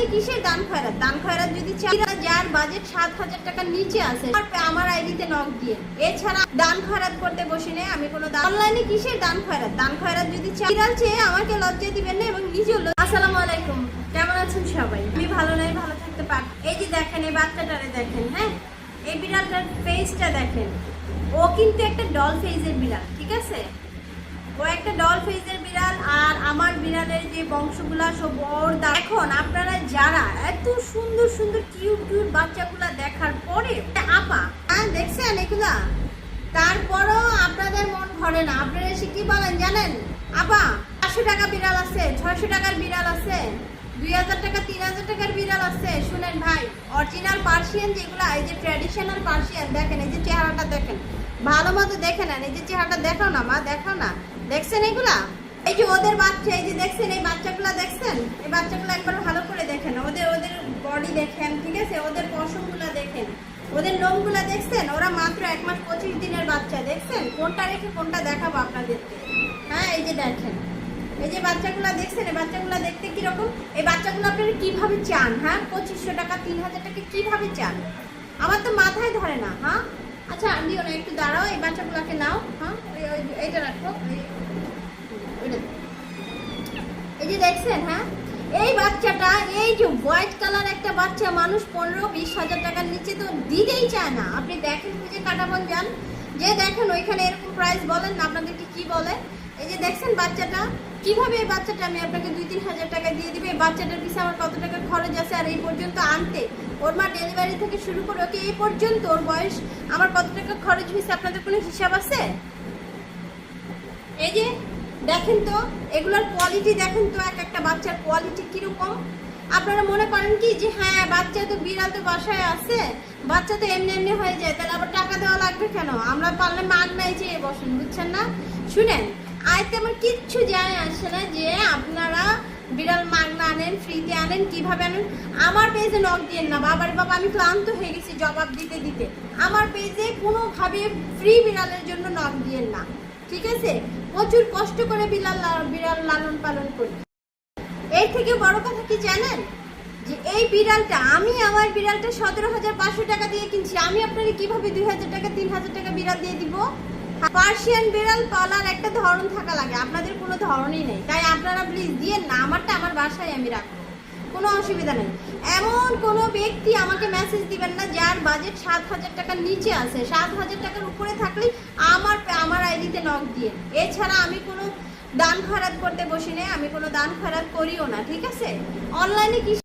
অনলাইনে কিসের দান খয়রাত? দান খয়রাত যদি চাই, যার বাজেট 7,000 টাকার নিচে আছে আমার আইডিতে নক দিয়ে, এছাড়া দান খয়রাত করতে বসি নেই আমি কোনো অনলাইনে কিসের দান খয়রাত? দান খয়রাত যদি চাই, বিড়াল চেয়ে আমাকে লজ্জা দিবেন না এবং নিজেও। আসসালামু আলাইকুম, কেমন আছেন সবাই? আমি ভালো নাই, ভালো থাকতে পারি। এই যে দেখেন, এই বাচ্চাটারে দেখেন, হ্যাঁ, এই বিড়ালটার ফেসটা দেখেন। ও কিন্তু একটা ডল ফেজের বিড়াল, ঠিক আছে? ও একটা ডল ফেজের বিড়াল, আর আমার বিড়ালের যে বংশগুলা সব ওর। এখন আপনারা যারা এত সুন্দর সুন্দর কিউট কিউট বাচ্চাগুলা দেখার পরে আপা, হ্যাঁ দেখছেন এগুলা, তারপরও আপনাদের মন ভরে না। আপনারা এসে কি বলেন জানেন? আপা 500 টাকা বিড়াল আছে, 600 টাকার বিড়াল আছে, 2000 টাকা 3000 টাকার বিড়াল আছে। শুনেন ভাই, অরিজিনাল পার্সিয়ান যেগুলা, এই যে ট্র্যাডিশনাল পার্সিয়ান দেখেন, এই যে চেহারাটা দেখেন, ভালো মতো দেখে নেন। এই যে চেহারাটা দেখাও না মা, দেখাও না। দেখছেন এগুলা? এই যে ওদের বাচ্চা, এই যে দেখছেন এই বাচ্চাগুলা দেখছেন, এই বাচ্চাগুলো একবার ভালো করে দেখেন। ওদের ওদের বডি দেখেন, ঠিক আছে? ওদের পশমগুলা দেখেন, ওদের লোমগুলা দেখছেন। ওরা মাত্র 1 মাস 25 দিনের বাচ্চা। দেখছেন কোনটা রেখে কোনটা দেখাবো আপনাদেরকে? হ্যাঁ, এই যে দেখেন, এই যে বাচ্চাগুলা দেখছেন, এই বাচ্চাগুলা দেখতে কিরকম? এই বাচ্চাগুলো আপনারা কিভাবে চান? হ্যাঁ, 2500 টাকা 3000 টাকা কিভাবে চান? আমার তো মাথায় ধরে না। হ্যাঁ, আচ্ছা দিও না, একটু দাঁড়াও, এই বাচ্চাগুলোকে নাও। হ্যাঁ, এইটা রাখো, এই যে দেখছেন। হ্যাঁ, এই বাচ্চাটা, এই যে হোয়াইট কালার একটা বাচ্চা, মানুষ 15-20 হাজার টাকার নিচে তো দিতেই চায় না। আপনি দেখেন, খুঁজে কাটাবন যান, যে দেখেন ওইখানে এরকম প্রাইস বলেন না, আপনাদেরকে কি বলে? এই যে দেখছেন বাচ্চাটা কিভাবে, এই বাচ্চাটা আমি আপনাকে 2-3 হাজার টাকা দিয়ে দিবে। এই বাচ্চাটার পিছনে আমার কত টাকা খরচ আছে, আর এই পর্যন্ত আনতে ওর মা ডেলিভারি থেকে শুরু করে ওকে এই পর্যন্ত ওর বয়স আমার কত টাকা খরচ হয়েছে, আপনাদের কোনো হিসাব আছে? এই যে দেখেন তো, এগুলোর কোয়ালিটি দেখেন তো, এক একটা বাচ্চার কোয়ালিটি কিরকম। আপনারা মনে করেন কি যে হ্যাঁ বাচ্চা তো, বিড়াল তো বাসায় আছে, বাচ্চা তো এমনি এমনি হয়ে যায়, তাহলে আবার টাকা দেওয়া লাগবে কেন? আমরা পারলে মাগনাই চেয়ে বসেন, বুঝছেন না? শুনেন, আয়তে আমার কিচ্ছু যায় আসে না যে আপনারা বিড়াল মাগনা আনেন, ফ্রিতে আনেন, কিভাবে আনেন। আমার পেজে নক দিয়েন না, বাবার বাবা, আমি ক্লান্ত হয়ে গেছি জবাব দিতে দিতে। আমার পেজে কোনোভাবে ফ্রি বিড়ালের জন্য নক দিয়েন না, ঠিক আছে? প্রচুর কষ্ট করে বিড়াল লালন পালন করি। এর থেকে বড় কথা কি জানেন? যে এই বিড়ালটা, আমি আমার বিড়ালটা 17,500 টাকা দিয়ে কিনছি। আমি আপনাকে কিভাবে 2,000 টাকা 3,000 টাকা বিড়াল দিয়ে দিব? পার্সিয়ান বিড়াল পালার একটা ধরন থাকা লাগে, আপনাদের কোনো ধরনই নেই। তাই আপনারা প্লিজ দিয়েন না, আমারটা আমার বাসায় আমি রাখবো, কোনো অসুবিধা নেই। এমন কোনো ব্যক্তি আমাকে মেসেজ দিবেন না যার বাজেট 7,000 টাকার নিচে আছে। 7,000 টাকার উপরে থাকলে আমার আইডিতে নক দিয়ে। এছাড়া আমি কোনো দান খয়রাত করতে বসি নেই, আমি কোনো দান খয়রাত করিও না, ঠিক আছে? অনলাইনে কি